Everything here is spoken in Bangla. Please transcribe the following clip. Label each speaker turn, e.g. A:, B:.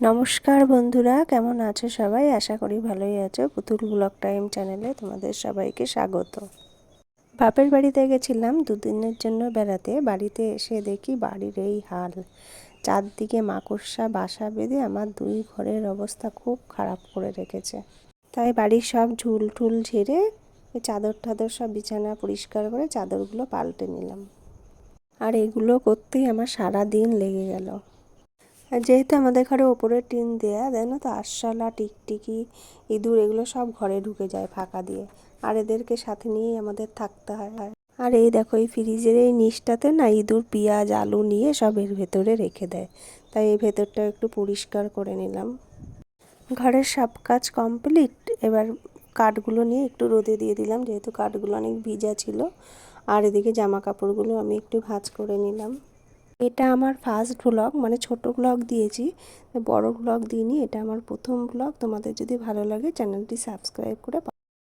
A: নমস্কার বন্ধুরা, কেমন আছো সবাই? আশা করি ভালোই আছো। পুতুল ব্লগ টাইম চ্যানেলে তোমাদের সবাইকে স্বাগত। বাপের বাড়িতে গেছিলাম দুদিনের জন্য বেড়াতে। বাড়িতে এসে দেখি বাড়ির এই হাল, চারদিকে মাকড়সা বাসা বেঁধে আমার দুই ঘরের অবস্থা খুব খারাপ করে রেখেছে। তাই বাড়ির সব ঝুল ঠুল ঝেড়ে চাদর টাদর সব বিছানা পরিষ্কার করে চাদরগুলো পাল্টে নিলাম। আর এগুলো করতেই আমার সারা দিন লেগে গেল। আর যেহেতু আমাদের ঘরে ওপরে টিন দেয়া, জানো তো, আরশোলা, টিকটিকি, ইঁদুর এগুলো সব ঘরে ঢুকে যায় ফাঁকা দিয়ে। আর এদেরকে সাথে নিয়েই আমাদের থাকতে হয়। আর এই দেখো, এই ফ্রিজের এই নিচটাতে না ইঁদুর পেঁয়াজ আলু নিয়ে সব এর ভেতরে রেখে দেয়। তাই এই ভেতরটা একটু পরিষ্কার করে নিলাম। ঘরের সব কাজ কমপ্লিট। এবার কাঠগুলো নিয়ে একটু রোদে দিয়ে দিলাম, যেহেতু কাঠগুলো অনেক ভিজা ছিল। আর এদিকে জামা কাপড়গুলো আমি একটু ভাঁজ করে নিলাম। এটা আমার ফার্স্ট ব্লগ, মানে ছোট ব্লগ দিয়েছি, বড় ব্লগ দিইনি। এটা আমার প্রথম ব্লগ। তোমাদের যদি ভালো লাগে চ্যানেলটি সাবস্ক্রাইব করে